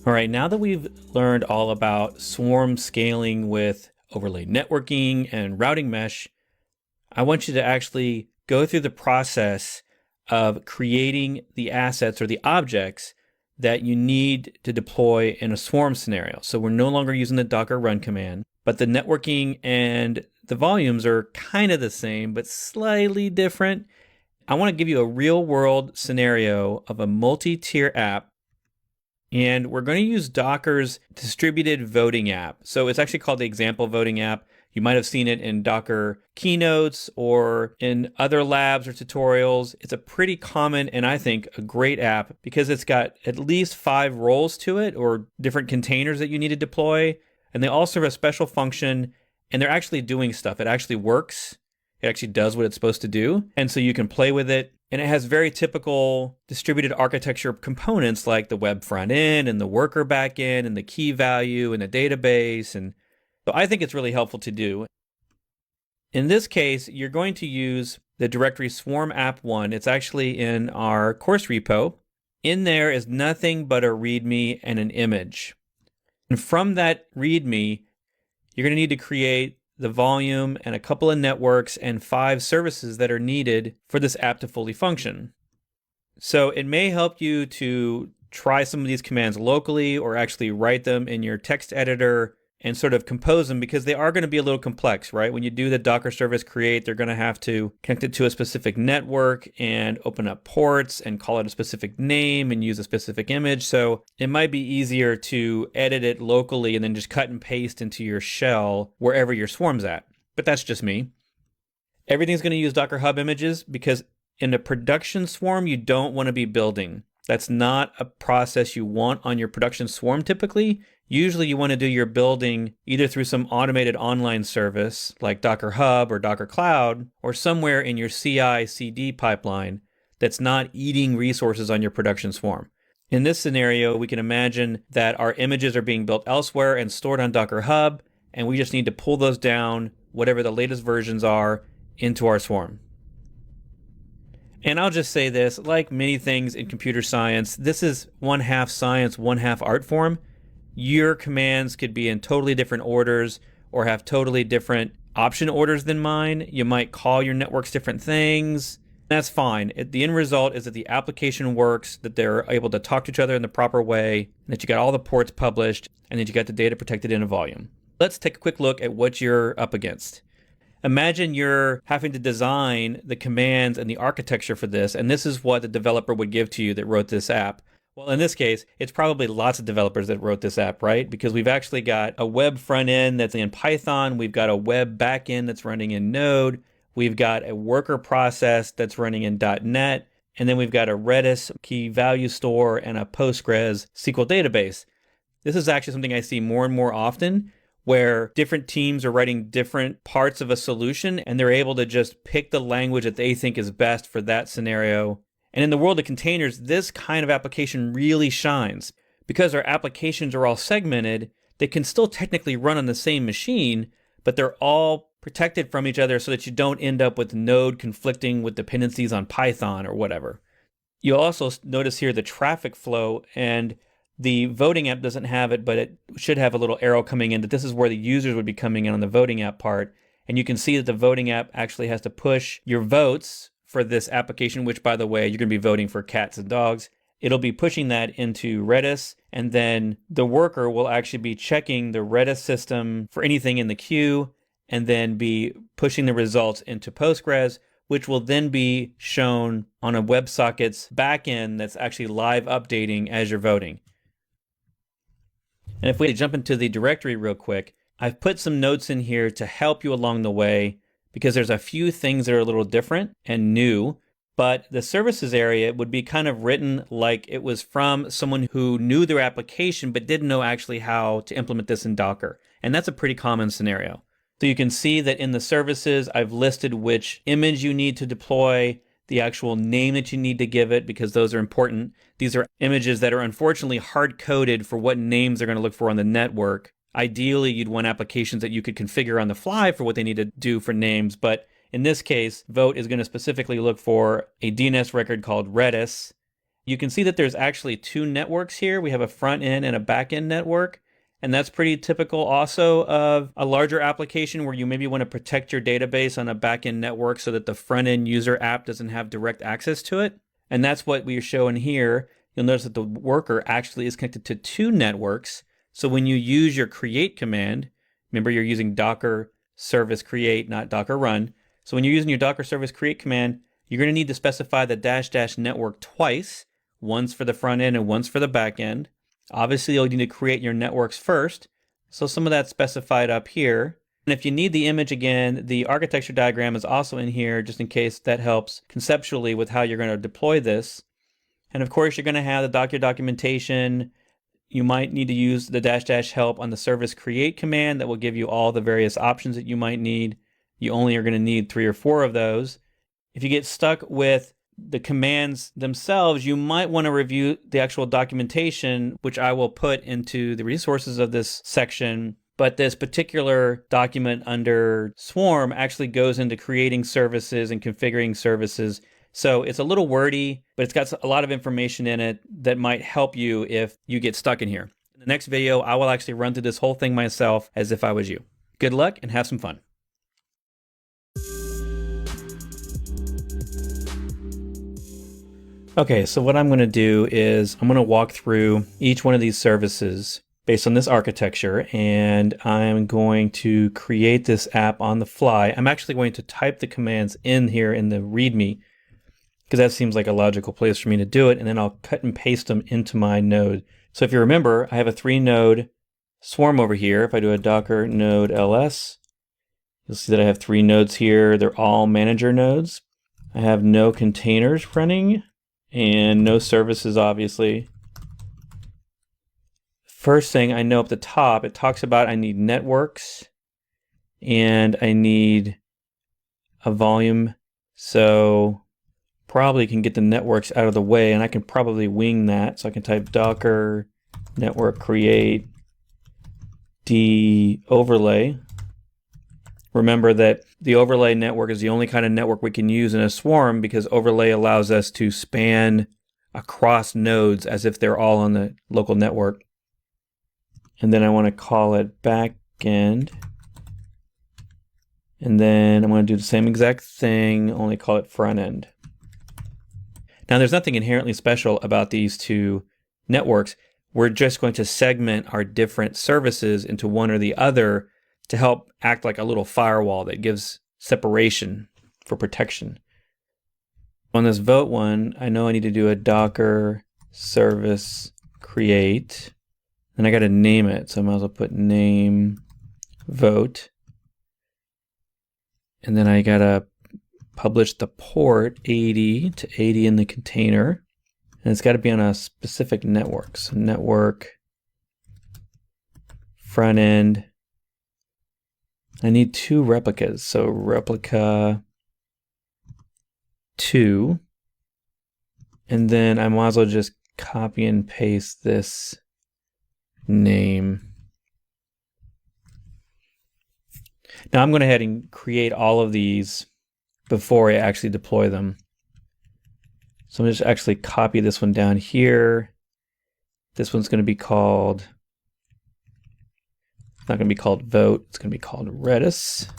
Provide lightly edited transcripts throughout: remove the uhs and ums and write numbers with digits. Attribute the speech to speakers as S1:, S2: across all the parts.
S1: All right, now that we've learned all about swarm scaling with overlay networking and routing mesh, I want you to actually go through the process of creating the assets or the objects that you need to deploy in a swarm scenario. So we're no longer using the Docker run command, but the networking and the volumes are kind of the same, but slightly different. I want to give you a real world scenario of a multi-tier app, and we're going to use Docker's distributed voting app. So it's actually called the example voting app. You might have seen it in Docker keynotes or in other labs or tutorials. It's a pretty common and I think a great app because it's got at least 5 roles to it or different containers that you need to deploy. And they all serve a special function and they're actually doing stuff. It actually works. It actually does what it's supposed to do. And so you can play with it. And it has very typical distributed architecture components like the web front end and the worker back end and the key value and the database. And so I think it's really helpful to do. In this case, you're going to use the directory swarm app1. It's actually in our course repo. In there is nothing but a README and an image. And from that README, you're going to need to create the volume and a couple of networks and 5 services that are needed for this app to fully function. So it may help you to try some of these commands locally or actually write them in your text editor and sort of compose them because they are going to be a little complex, right? When you do the Docker service create, they're going to have to connect it to a specific network and open up ports and call it a specific name and use a specific image. So it might be easier to edit it locally and then just cut and paste into your shell wherever your swarm's at. But that's just me. Everything's going to use Docker Hub images because in a production swarm, you don't want to be building. That's not a process you want on your production swarm typically. Usually you want to do your building either through some automated online service like Docker Hub or Docker Cloud or somewhere in your CI/CD pipeline that's not eating resources on your production swarm. In this scenario, we can imagine that our images are being built elsewhere and stored on Docker Hub, and we just need to pull those down, whatever the latest versions are, into our swarm. And I'll just say this, like many things in computer science, this is 1/2 science, 1/2 art form. Your commands could be in totally different orders or have totally different option orders than mine. You might call your networks different things. That's fine. The end result is that the application works, that they're able to talk to each other in the proper way, and that you got all the ports published, and that you got the data protected in a volume. Let's take a quick look at what you're up against. Imagine you're having to design the commands and the architecture for this, and this is what the developer would give to you that wrote this app. Well, in this case, it's probably lots of developers that wrote this app, right? Because we've actually got a web front end that's in Python. We've got a web back end that's running in Node. We've got a worker process that's running in .NET. And then we've got a Redis key value store and a Postgres SQL database. This is actually something I see more and more often where different teams are writing different parts of a solution and they're able to just pick the language that they think is best for that scenario. And in the world of containers, this kind of application really shines. Because our applications are all segmented, they can still technically run on the same machine, but they're all protected from each other so that you don't end up with Node conflicting with dependencies on Python or whatever. You'll also notice here the traffic flow, and the voting app doesn't have it, but it should have a little arrow coming in that this is where the users would be coming in on the voting app part. And you can see that the voting app actually has to push your votes for this application, which, by the way, you're going to be voting for cats and dogs. It'll be pushing that into Redis, and then the worker will actually be checking the Redis system for anything in the queue, and then be pushing the results into Postgres, which will then be shown on a WebSockets backend that's actually live updating as you're voting. And if we jump into the directory real quick, I've put some notes in here to help you along the way, because there's a few things that are a little different and new, but the services area would be kind of written like it was from someone who knew their application but didn't know actually how to implement this in Docker. And that's a pretty common scenario. So you can see that in the services, I've listed which image you need to deploy, the actual name that you need to give it, because those are important. These are images that are unfortunately hard-coded for what names they're going to look for on the network. Ideally, you'd want applications that you could configure on the fly for what they need to do for names, but in this case, Vote is going to specifically look for a DNS record called Redis, You can see that there's actually two networks here. We have a front end and a back end network. And that's pretty typical also of a larger application where you maybe want to protect your database on a back end network so that the front end user app doesn't have direct access to it. And that's what we're showing here. You'll notice that the worker actually is connected to two networks. So when you use your create command, remember you're using Docker service create, not Docker run. So when you're using your Docker service create command, you're going to need to specify the -- network twice, once for the front end and once for the back end. Obviously, you'll need to create your networks first. So some of that's specified up here. And if you need the image again, the architecture diagram is also in here just in case that helps conceptually with how you're going to deploy this. And of course, you're going to have the Docker documentation. You might need to use the -- help on the service create command that will give you all the various options that you might need. You only are going to need 3 or 4 of those. If you get stuck with the commands themselves, you might want to review the actual documentation, which I will put into the resources of this section. But this particular document under Swarm actually goes into creating services and configuring services. So it's a little wordy, but it's got a lot of information in it that might help you if you get stuck in here. In the next video, I will actually run through this whole thing myself as if I was you. Good luck and have some fun. Okay, so what I'm going to do is I'm going to walk through each one of these services based on this architecture, and I'm going to create this app on the fly. I'm actually going to type the commands in here in the README because that seems like a logical place for me to do it, and then I'll cut and paste them into my node. So if you remember, I have a 3-node Swarm over here. If I do a docker node ls, you'll see that I have 3 nodes here. They're all manager nodes. I have no containers running and no services, obviously. First thing I know up the top, it talks about I need networks and I need a volume. So probably can get the networks out of the way, and I can probably wing that. So I can type docker network create d overlay. Remember that the overlay network is the only kind of network we can use in a Swarm because overlay allows us to span across nodes as if they're all on the local network. And then I want to call it backend. And then I'm going to do the same exact thing, only call it front end. Now there's nothing inherently special about these two networks. We're just going to segment our different services into one or the other to help act like a little firewall that gives separation for protection. On this vote one, I know I need to do a docker service create, and I got to name it. So I might as well put name vote. And then I got to publish the port 80 to 80 in the container. And it's got to be on a specific network. So network, front end. I need 2 replicas, so replica 2, and then I might as well just copy and paste this name. Now I'm going to go ahead and create all of these before I actually deploy them. So I'm just actually copy this one down here. This one's going to be called, it's not going to be called vote, it's going to be called Redis.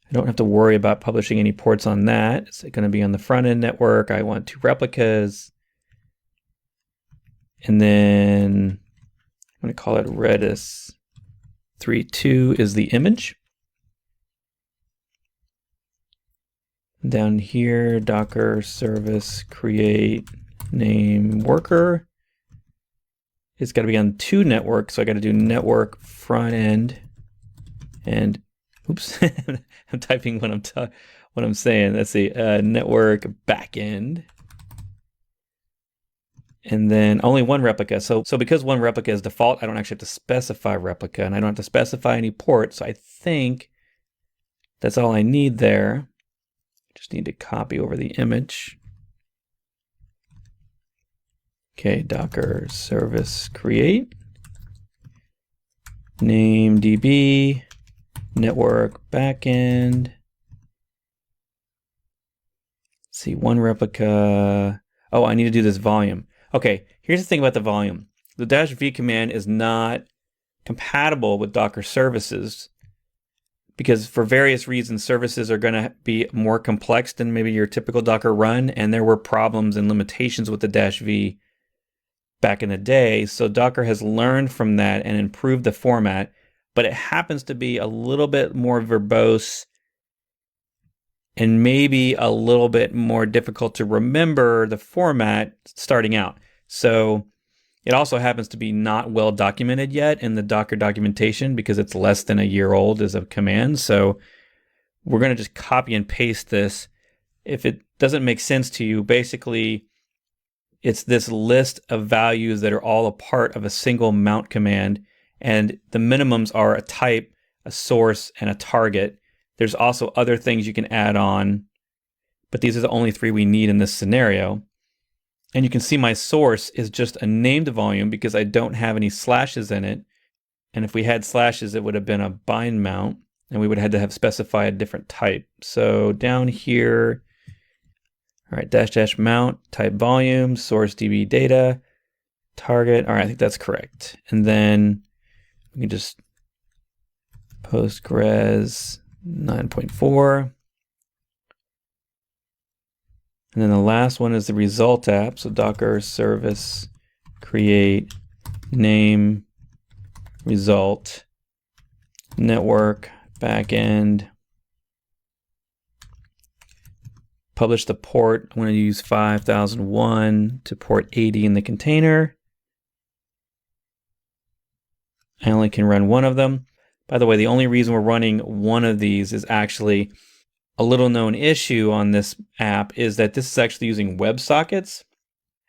S1: I don't have to worry about publishing any ports on that. It's going to be on the front end network. I want 2 replicas. And then I'm going to call it Redis 3.2 is the image. Down here, Docker service create name worker. It's got to be on 2 networks, so I got to do network front end and oops, I'm typing what I'm saying. Let's see, network back end, and then only 1 replica. So because 1 replica is default, I don't actually have to specify replica, and I don't have to specify any ports. So I think that's all I need there. Just need to copy over the image. Okay, Docker service create, name DB, network backend. Let's see, 1 replica. Oh, I need to do this volume. Okay, here's the thing about the volume. The -v command is not compatible with Docker services because for various reasons, services are going to be more complex than maybe your typical Docker run, and there were problems and limitations with the -v back in the day. So Docker has learned from that and improved the format, but it happens to be a little bit more verbose and maybe a little bit more difficult to remember the format starting out. So it also happens to be not well documented yet in the Docker documentation because it's less than a year old as a command. So we're going to just copy and paste this. If it doesn't make sense to you, basically it's this list of values that are all a part of a single mount command. And the minimums are a type, a source, and a target. There's also other things you can add on, but these are the only three we need in this scenario. And you can see my source is just a named volume because I don't have any slashes in it. And if we had slashes, it would have been a bind mount, and we would have had to have specified a different type. So down here, all right, -- mount, type volume, source DB data, target. All right, I think that's correct. And then we can just Postgres 9.4. And then the last one is the result app. So Docker service create name result network backend. Publish the port. I'm going to use 5001 to port 80 in the container. I only can run one of them. By the way, the only reason we're running one of these is actually a little known issue on this app is that this is actually using WebSockets.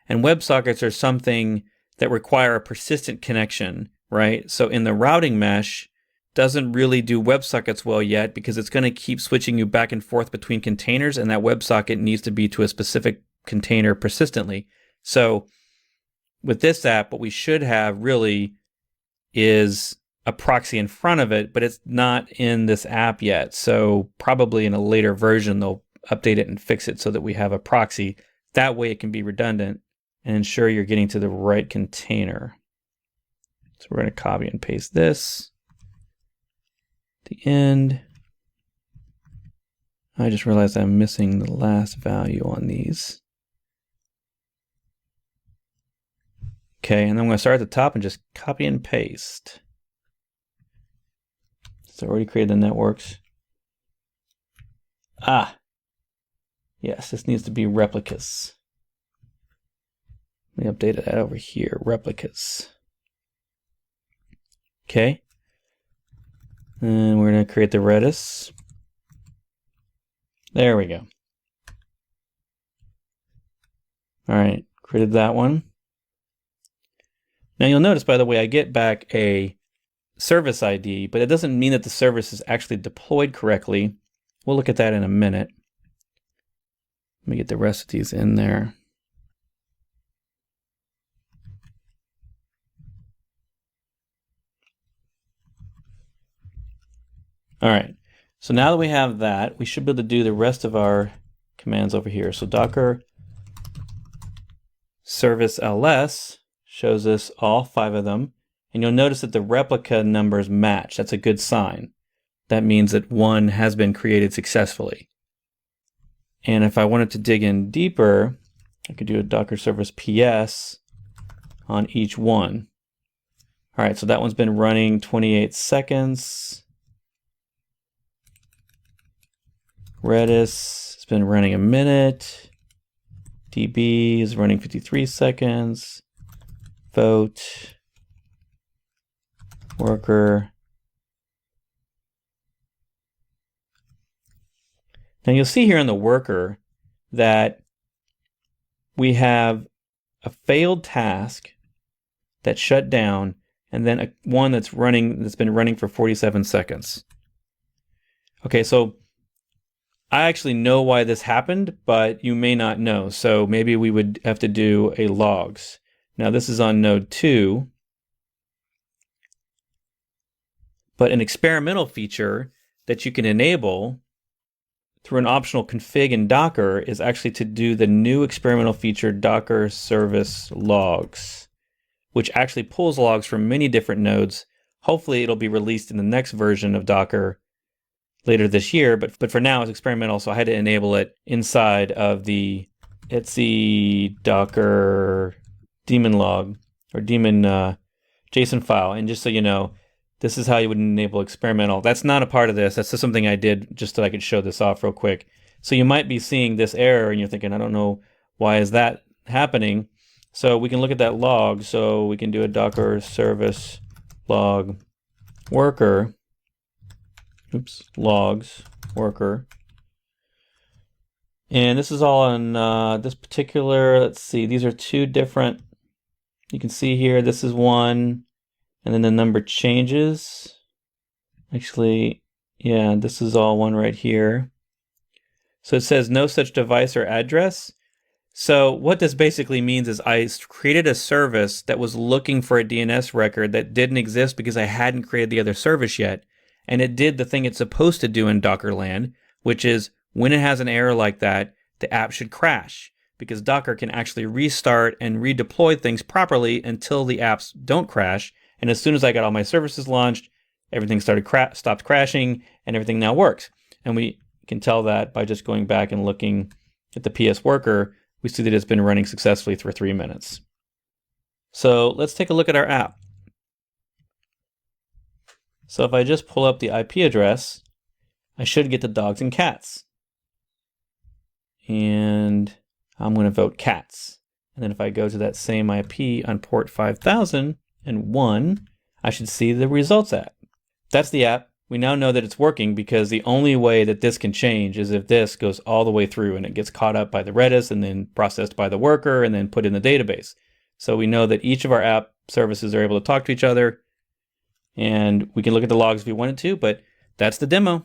S1: And WebSockets are something that require a persistent connection, right? So in the routing mesh, doesn't really do WebSockets well yet because it's going to keep switching you back and forth between containers, and that WebSocket needs to be to a specific container persistently. So with this app, what we should have really is a proxy in front of it, but it's not in this app yet. So probably in a later version, they'll update it and fix it so that we have a proxy. That way it can be redundant and ensure you're getting to the right container. So we're going to copy and paste this. The end. I just realized I'm missing the last value on these. Okay, and then I'm going to start at the top and just copy and paste. So I already created the networks. Yes, this needs to be replicas. Let me update that over here, replicas. Okay. And we're going to create the Redis. There we go. All right, created that one. Now you'll notice, by the way, I get back a service ID, but it doesn't mean that the service is actually deployed correctly. We'll look at that in a minute. Let me get the rest of these in there. All right, so now that we have that, we should be able to do the rest of our commands over here. So Docker service ls shows us all 5 of them. And you'll notice that the replica numbers match. That's a good sign. That means that one has been created successfully. And if I wanted to dig in deeper, I could do a Docker service PS on each one. All right, so that one's been running 28 seconds. Redis has been running a minute. DB is running 53 seconds. Vote. Worker. Now you'll see here in the worker that we have a failed task that shut down, and then one that's been running for 47 seconds. Okay, so I actually know why this happened, but you may not know. So maybe we would have to do a logs. Now this is on node 2. But an experimental feature that you can enable through an optional config in Docker is actually to do the new experimental feature Docker service logs, which actually pulls logs from many different nodes. Hopefully it'll be released in the next version of Docker later this year, but for now it's experimental, so I had to enable it inside of the etc docker daemon log or daemon JSON file. And just so you know, this is how you would enable experimental. That's not a part of this. That's just something I did just so I could show this off real quick. So you might be seeing this error and you're thinking, I don't know, why is that happening? So we can look at that log. So we can do a Docker service log worker. Oops, logs worker. And this is all on this particular, let's see, these are two different, you can see here, this is one, and then the number changes. Actually, yeah, this is all one right here. So it says no such device or address. So what this basically means is I created a service that was looking for a DNS record that didn't exist because I hadn't created the other service yet. And it did the thing it's supposed to do in Docker land, which is when it has an error like that, the app should crash, because Docker can actually restart and redeploy things properly until the apps don't crash. And as soon as I got all my services launched, everything stopped crashing, and everything now works. And we can tell that by just going back and looking at the PS worker. We see that it's been running successfully for 3 minutes. So let's take a look at our app. So if I just pull up the IP address, I should get the dogs and cats. And I'm going to vote cats. And then if I go to that same IP on port 5001, I should see the results app. That's the app. We now know that it's working because the only way that this can change is if this goes all the way through and it gets caught up by the Redis and then processed by the worker and then put in the database. So we know that each of our app services are able to talk to each other, and we can look at the logs if we wanted to, but that's the demo.